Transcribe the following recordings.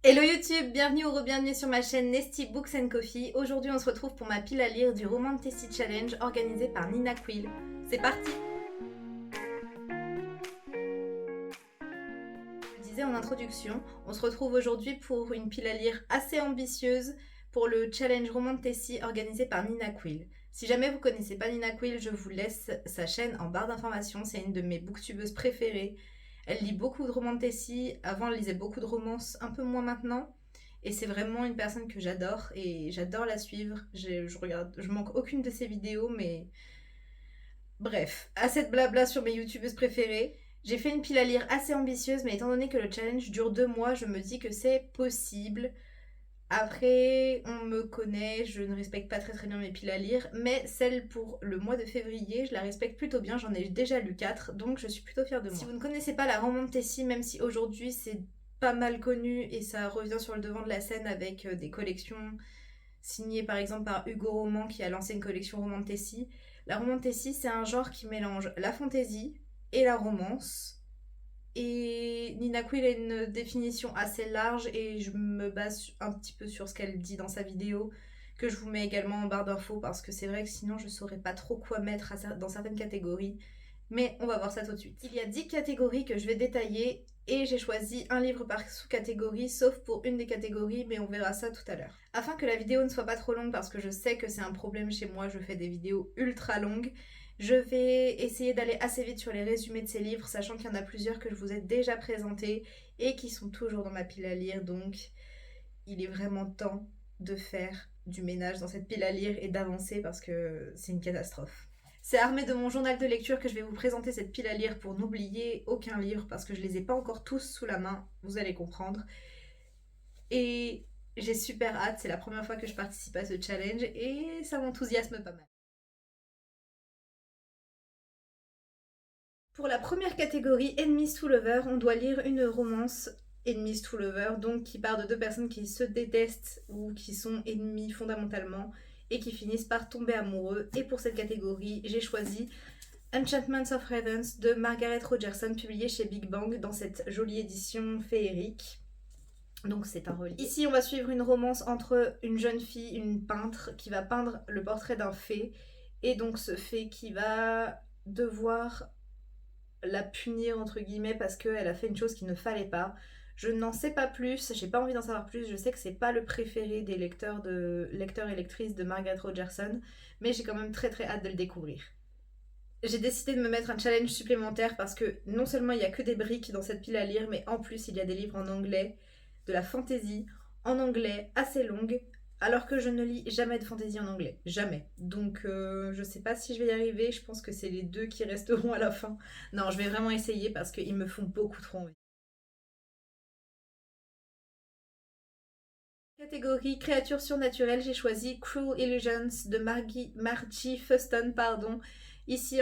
Hello YouTube, bienvenue ou re-bienvenue sur ma chaîne Nesty Books and Coffee. Aujourd'hui on se retrouve pour ma pile à lire du Roman Tessie Challenge organisé par Nina Quill. C'est parti! Je le disais en introduction, on se retrouve aujourd'hui pour une pile à lire assez ambitieuse pour le challenge Roman Tessie organisé par Nina Quill. Si jamais vous ne connaissez pas Nina Quill, je vous laisse sa chaîne en barre d'informations, c'est une de mes booktubeuses préférées. Elle lit beaucoup de romans de Tessie, avant elle lisait beaucoup de romances, un peu moins maintenant. Et c'est vraiment une personne que j'adore et j'adore la suivre. Je manque aucune de ses vidéos, mais bref, assez de blabla sur mes youtubeuses préférées. J'ai fait une pile à lire assez ambitieuse, mais étant donné que le challenge dure 2 mois, je me dis que c'est possible. Après, on me connaît, je ne respecte pas très bien mes piles à lire, mais celle pour le mois de février, je la respecte plutôt bien, j'en ai déjà lu 4, donc je suis plutôt fière de moi. Si vous ne connaissez pas la Roman Tessie, même si aujourd'hui c'est pas mal connu et ça revient sur le devant de la scène avec des collections signées par exemple par Hugo Roman qui a lancé une collection Roman Tessie, la Roman Tessie c'est un genre qui mélange la fantaisie et la romance. Et Nina Quill a une définition assez large et je me base un petit peu sur ce qu'elle dit dans sa vidéo, que je vous mets également en barre d'infos parce que c'est vrai que sinon je saurais pas trop quoi mettre dans certaines catégories. Mais on va voir ça tout de suite. Il y a 10 catégories que je vais détailler et j'ai choisi un livre par sous-catégorie, sauf pour une des catégories, mais on verra ça tout à l'heure. Afin que la vidéo ne soit pas trop longue, parce que je sais que c'est un problème chez moi, je fais des vidéos ultra longues, je vais essayer d'aller assez vite sur les résumés de ces livres, sachant qu'il y en a plusieurs que je vous ai déjà présentés et qui sont toujours dans ma pile à lire, donc il est vraiment temps de faire du ménage dans cette pile à lire et d'avancer parce que c'est une catastrophe. C'est armé de mon journal de lecture que je vais vous présenter cette pile à lire pour n'oublier aucun livre parce que je les ai pas encore tous sous la main, vous allez comprendre. Et j'ai super hâte, c'est la première fois que je participe à ce challenge et ça m'enthousiasme pas mal. Pour la première catégorie, Enemies to Lovers, on doit lire une romance Enemies to Lovers, donc qui part de deux personnes qui se détestent ou qui sont ennemies fondamentalement et qui finissent par tomber amoureux. Et pour cette catégorie, j'ai choisi Enchantments of Ravens de Margaret Rogerson, publié chez Big Bang dans cette jolie édition féerique. Donc c'est un relié. Ici, on va suivre une romance entre une jeune fille, une peintre, qui va peindre le portrait d'un fée, et donc ce fée qui va devoir la punir entre guillemets parce qu'elle a fait une chose qu'il ne fallait pas. Je n'en sais pas plus, j'ai pas envie d'en savoir plus, je sais que c'est pas le préféré des lecteurs et lectrices de Margaret Rogerson, mais j'ai quand même très très hâte de le découvrir. J'ai décidé de me mettre un challenge supplémentaire parce que non seulement il n'y a que des briques dans cette pile à lire, mais en plus il y a des livres en anglais, de la fantaisie en anglais assez longue, alors que je ne lis jamais de fantaisie en anglais. Jamais. Donc je sais pas si je vais y arriver, je pense que c'est les deux qui resteront à la fin. Non, je vais vraiment essayer parce qu'ils me font beaucoup trop envie. Catégorie créatures surnaturelles, j'ai choisi Cruel Illusions de Margie Fuston, pardon. Ici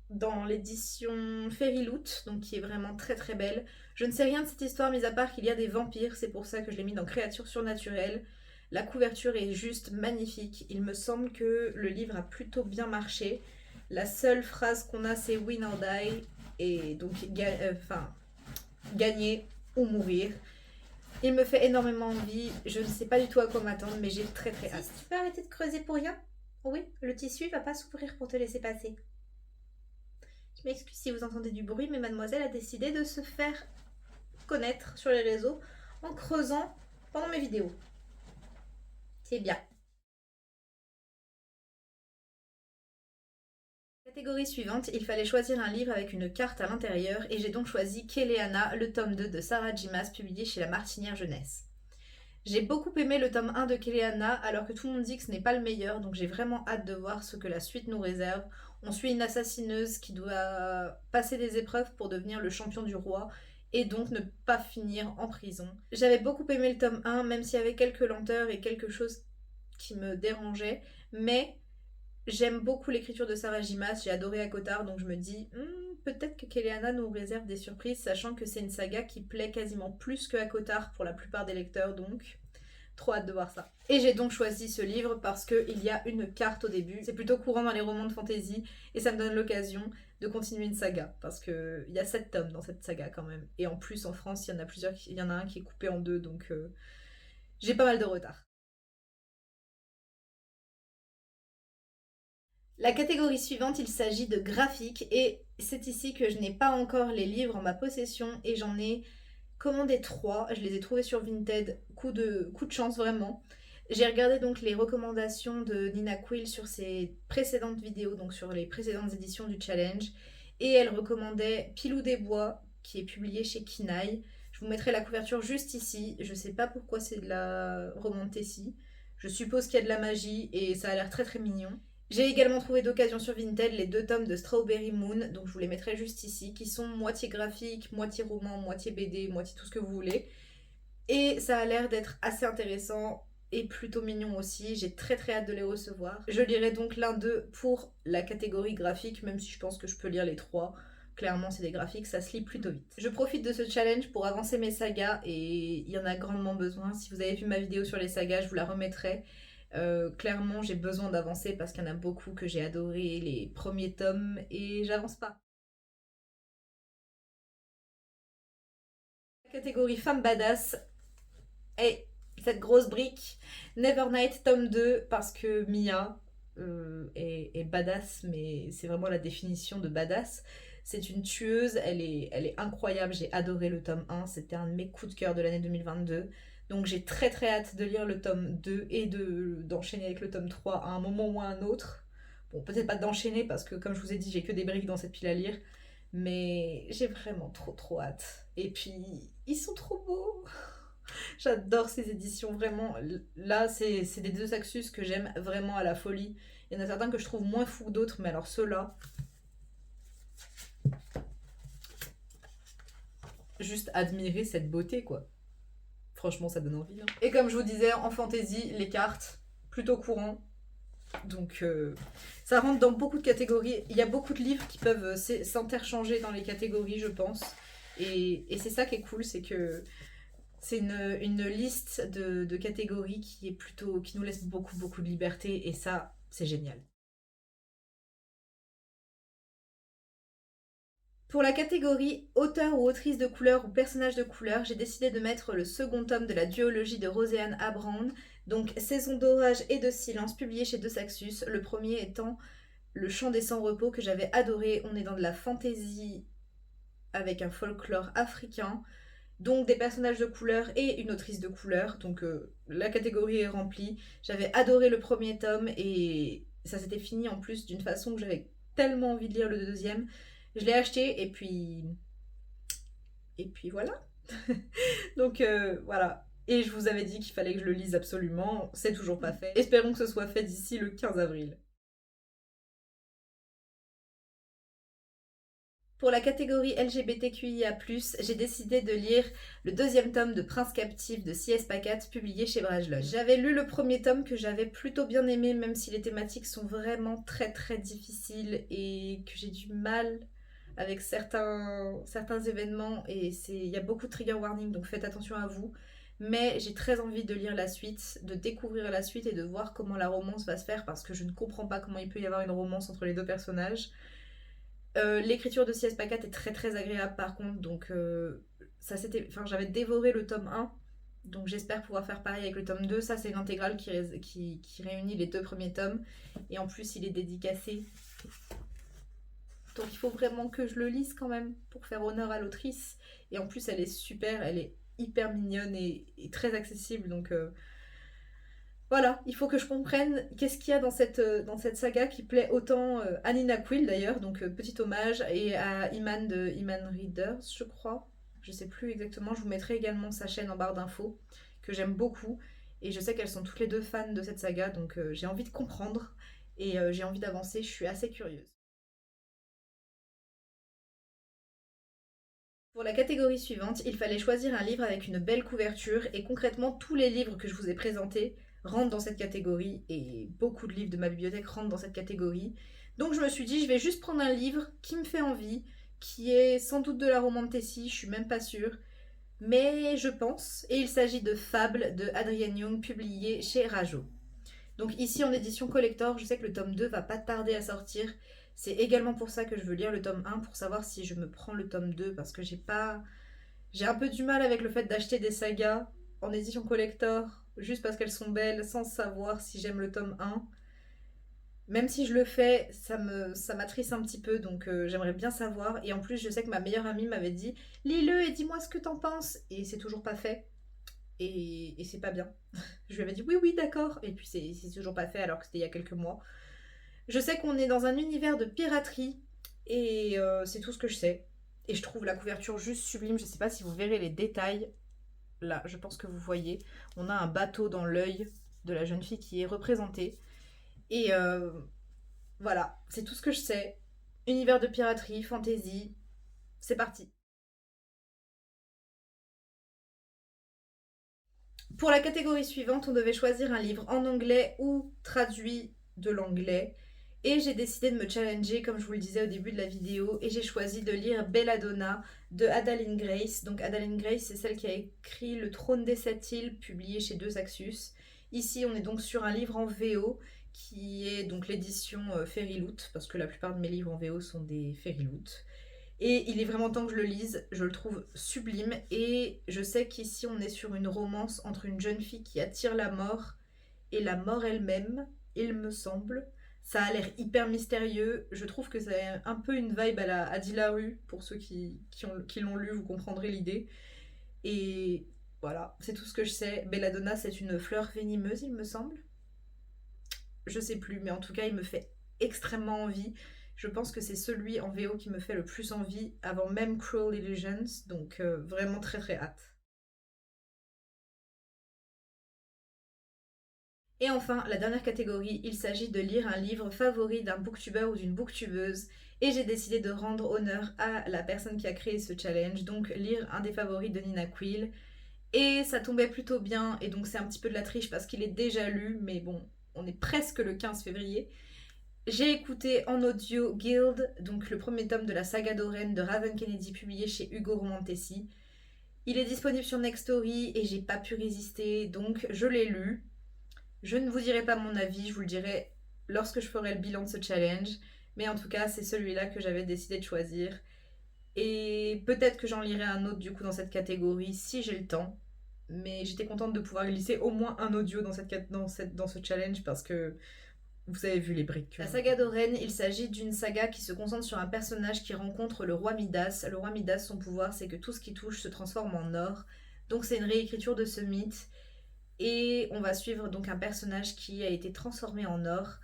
dans l'édition Fairy Loot, donc qui est vraiment très très belle. Je ne sais rien de cette histoire, mis à part qu'il y a des vampires, c'est pour ça que je l'ai mis dans créatures surnaturelles. La couverture est juste magnifique. Il me semble que le livre a plutôt bien marché. La seule phrase qu'on a, c'est Win or Die, et donc gagner ou mourir. Il me fait énormément envie, je ne sais pas du tout à quoi m'attendre, mais j'ai très très hâte. Tu peux arrêter de creuser pour rien? Oui, le tissu va pas s'ouvrir pour te laisser passer. Je m'excuse si vous entendez du bruit, mais mademoiselle a décidé de se faire connaître sur les réseaux en creusant pendant mes vidéos. C'est bien. Catégorie suivante, il fallait choisir un livre avec une carte à l'intérieur et j'ai donc choisi Kéléana, le tome 2 de Sarah J. Maas, publié chez La Martinière Jeunesse. J'ai beaucoup aimé le tome 1 de Kéléana, alors que tout le monde dit que ce n'est pas le meilleur, donc j'ai vraiment hâte de voir ce que la suite nous réserve. On suit une assassineuse qui doit passer des épreuves pour devenir le champion du roi, et donc ne pas finir en prison. J'avais beaucoup aimé le tome 1, même s'il y avait quelques lenteurs et quelque chose qui me dérangeait, mais j'aime beaucoup l'écriture de Sarah J. Maas, j'ai adoré Akotar, donc je me dis peut-être que Kéléana nous réserve des surprises, sachant que c'est une saga qui plaît quasiment plus que Akotar pour la plupart des lecteurs, donc trop hâte de voir ça. Et j'ai donc choisi ce livre parce qu'il y a une carte au début. C'est plutôt courant dans les romans de fantasy et ça me donne l'occasion de continuer une saga, parce qu'il y a 7 tomes dans cette saga quand même. Et en plus, en France, il y en a plusieurs, il y en a un qui est coupé en deux, donc j'ai pas mal de retard. La catégorie suivante, il s'agit de graphique, et c'est ici que je n'ai pas encore les livres en ma possession, et j'en ai commandé 3. Je les ai trouvés sur Vinted, coup de chance vraiment. J'ai regardé donc les recommandations de Nina Quill sur ses précédentes vidéos, donc sur les précédentes éditions du challenge, et elle recommandait Pilou des Bois, qui est publié chez Kinaï. Je vous mettrai la couverture juste ici. Je sais pas pourquoi c'est de la romance Tessie. Je suppose qu'il y a de la magie et ça a l'air très très mignon. J'ai également trouvé d'occasion sur Vinted les 2 tomes de Strawberry Moon, donc je vous les mettrai juste ici, qui sont moitié graphique, moitié roman, moitié BD, moitié tout ce que vous voulez. Et ça a l'air d'être assez intéressant et plutôt mignon aussi. J'ai très très hâte de les recevoir. Je lirai donc l'un d'eux pour la catégorie graphique, même si je pense que je peux lire les 3. Clairement, c'est des graphiques, ça se lit plutôt vite. Je profite de ce challenge pour avancer mes sagas et il y en a grandement besoin. Si vous avez vu ma vidéo sur les sagas, je vous la remettrai. Clairement, j'ai besoin d'avancer parce qu'il y en a beaucoup que j'ai adoré les premiers tomes et j'avance pas. Catégorie femme badass. Et cette grosse brique, Nevernight tome 2, parce que Mia est badass, mais c'est vraiment la définition de badass. C'est une tueuse, elle est incroyable, j'ai adoré le tome 1, c'était un de mes coups de cœur de l'année 2022. Donc j'ai très très hâte de lire le tome 2 et d'enchaîner avec le tome 3 à un moment ou à un autre. Bon, peut-être pas d'enchaîner parce que comme je vous ai dit, j'ai que des briques dans cette pile à lire. Mais j'ai vraiment trop trop hâte. Et puis, ils sont trop beaux. J'adore ces éditions, vraiment. Là, c'est des deux Saxus que j'aime vraiment à la folie. Il y en a certains que je trouve moins fous que d'autres, mais alors ceux-là, juste admirer cette beauté, quoi. Franchement, ça donne envie. Hein. Et comme je vous disais, en fantasy, les cartes, plutôt courant. Donc, ça rentre dans beaucoup de catégories. Il y a beaucoup de livres qui peuvent s'interchanger dans les catégories, je pense. Et c'est ça qui est cool, c'est que c'est une liste de catégories qui est plutôt qui nous laisse beaucoup beaucoup de liberté et ça c'est génial. Pour la catégorie auteur ou autrice de couleur ou personnage de couleur, j'ai décidé de mettre le second tome de la duologie de Roséanne Abraham, donc Saison d'orage et de silence, publié chez De Saxus, le premier étant Le Chant des sans-repos que j'avais adoré. On est dans de la fantaisie avec un folklore africain. Donc des personnages de couleur et une autrice de couleur. Donc la catégorie est remplie. J'avais adoré le premier tome et ça s'était fini en plus d'une façon que j'avais tellement envie de lire le deuxième. Je l'ai acheté et puis... Et puis voilà. Donc voilà. Et je vous avais dit qu'il fallait que je le lise absolument. C'est toujours pas fait. Espérons que ce soit fait d'ici le 15 avril. Pour la catégorie LGBTQIA+, j'ai décidé de lire le deuxième tome de Prince captif de C.S. Pacat, publié chez Brajlon. J'avais lu le premier tome que j'avais plutôt bien aimé, même si les thématiques sont vraiment très très difficiles et que j'ai du mal avec certains événements et il y a beaucoup de trigger warning, donc faites attention à vous. Mais j'ai très envie de lire la suite, de découvrir la suite et de voir comment la romance va se faire parce que je ne comprends pas comment il peut y avoir une romance entre les deux personnages. L'écriture de C.S. Pacat est très très agréable par contre, donc j'avais dévoré le tome 1, donc j'espère pouvoir faire pareil avec le tome 2. Ça c'est une intégrale qui réunit les 2 premiers tomes, et en plus il est dédicacé. Donc il faut vraiment que je le lise quand même pour faire honneur à l'autrice. Et en plus elle est super, elle est hyper mignonne et très accessible, donc voilà, il faut que je comprenne qu'est-ce qu'il y a dans cette saga qui plaît autant à Nina Quill d'ailleurs, donc petit hommage, et à Iman de Iman Readers, je crois. Je sais plus exactement, je vous mettrai également sa chaîne en barre d'infos, que j'aime beaucoup. Et je sais qu'elles sont toutes les deux fans de cette saga, donc j'ai envie de comprendre et j'ai envie d'avancer, je suis assez curieuse. Pour la catégorie suivante, il fallait choisir un livre avec une belle couverture et concrètement tous les livres que je vous ai présentés rentrent dans cette catégorie et beaucoup de livres de ma bibliothèque rentrent dans cette catégorie. Donc je me suis dit je vais juste prendre un livre qui me fait envie, qui est sans doute de la romance Tessie, je suis même pas sûre, mais je pense, et il s'agit de Fable de Adrienne Young publié chez Rajo. Donc ici en édition collector, je sais que le tome 2 va pas tarder à sortir. C'est également pour ça que je veux lire le tome 1 pour savoir si je me prends le tome 2 parce que j'ai un peu du mal avec le fait d'acheter des sagas en édition collector juste parce qu'elles sont belles sans savoir si j'aime le tome 1. Même si je le fais, ça m'attriste un petit peu, donc j'aimerais bien savoir. Et en plus, je sais que ma meilleure amie m'avait dit lis-le et dis-moi ce que t'en penses. Et c'est toujours pas fait. Et c'est pas bien. Je lui avais dit oui, oui, d'accord. Et puis c'est toujours pas fait alors que c'était il y a quelques mois. Je sais qu'on est dans un univers de piraterie. Et c'est tout ce que je sais. Et je trouve la couverture juste sublime. Je sais pas si vous verrez les détails. Là, je pense que vous voyez. On a un bateau dans l'œil de la jeune fille qui est représentée. Et voilà, c'est tout ce que je sais. Univers de piraterie, fantasy, c'est parti. Pour la catégorie suivante, on devait choisir un livre en anglais ou traduit de l'anglais. Et j'ai décidé de me challenger, comme je vous le disais au début de la vidéo, et j'ai choisi de lire Belladonna de Adalyn Grace. Donc Adalyn Grace, c'est celle qui a écrit Le Trône des Sept Îles, publié chez Deux Axus. Ici, on est donc sur un livre en VO, qui est donc l'édition Fairyloot, parce que la plupart de mes livres en VO sont des Fairyloot. Et il est vraiment temps que je le lise, je le trouve sublime et je sais qu'ici on est sur une romance entre une jeune fille qui attire la mort et la mort elle-même, il me semble. Ça a l'air hyper mystérieux, je trouve que c'est un peu une vibe à la Adi Larue, pour ceux qui l'ont lu, vous comprendrez l'idée. Et voilà, c'est tout ce que je sais. Belladonna, c'est une fleur venimeuse, il me semble. Je sais plus, mais en tout cas, il me fait extrêmement envie. Je pense que c'est celui en VO qui me fait le plus envie avant même Cruel Illusions, donc vraiment très très hâte. Et enfin, la dernière catégorie, il s'agit de lire un livre favori d'un booktuber ou d'une booktubeuse. Et j'ai décidé de rendre honneur à la personne qui a créé ce challenge, donc lire un des favoris de Nina Quill. Et ça tombait plutôt bien, et donc c'est un petit peu de la triche parce qu'il est déjà lu, mais bon, on est presque le 15 février. J'ai écouté en audio Guild, donc le premier tome de la saga d'Oren de Raven Kennedy publié chez Hugo Romantesi. Il est disponible sur Nextory et j'ai pas pu résister, donc je l'ai lu. Je ne vous dirai pas mon avis, je vous le dirai lorsque je ferai le bilan de ce challenge. Mais en tout cas, c'est celui-là que j'avais décidé de choisir. Et peut-être que j'en lirai un autre du coup dans cette catégorie si j'ai le temps. Mais j'étais contente de pouvoir glisser au moins un audio dans ce challenge parce que vous avez vu les briques. La saga d'Oren, il s'agit d'une saga qui se concentre sur un personnage qui rencontre le roi Midas. Le roi Midas, son pouvoir, c'est que tout ce qui touche se transforme en or. Donc c'est une réécriture de ce mythe. Et on va suivre donc un personnage qui a été transformé en or.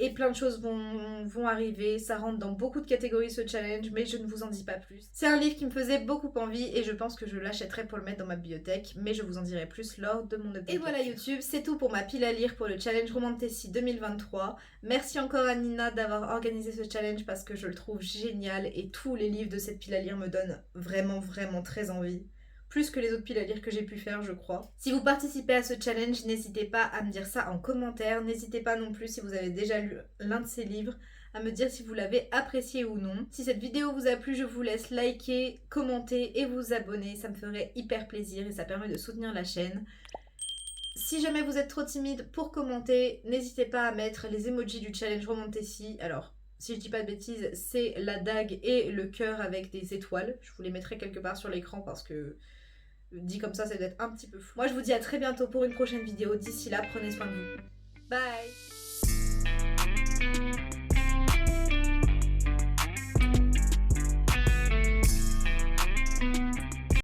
Et plein de choses vont arriver, ça rentre dans beaucoup de catégories ce challenge, mais je ne vous en dis pas plus. C'est un livre qui me faisait beaucoup envie et je pense que je l'achèterai pour le mettre dans ma bibliothèque, mais je vous en dirai plus lors de mon update. Et voilà YouTube, c'est tout pour ma pile à lire pour le challenge Romantessi 2023. Merci encore à Nina d'avoir organisé ce challenge parce que je le trouve génial et tous les livres de cette pile à lire me donnent vraiment vraiment très envie. Plus que les autres piles à lire que j'ai pu faire, je crois. Si vous participez à ce challenge, n'hésitez pas à me dire ça en commentaire. N'hésitez pas non plus, si vous avez déjà lu l'un de ces livres, à me dire si vous l'avez apprécié ou non. Si cette vidéo vous a plu, je vous laisse liker, commenter et vous abonner. Ça me ferait hyper plaisir et ça permet de soutenir la chaîne. Si jamais vous êtes trop timide pour commenter, n'hésitez pas à mettre les emojis du challenge Romantessi. Alors, si je dis pas de bêtises, c'est la dague et le cœur avec des étoiles. Je vous les mettrai quelque part sur l'écran parce que dit comme ça, c'est d'être un petit peu flou. Moi, je vous dis à très bientôt pour une prochaine vidéo. D'ici là, prenez soin de vous. Bye!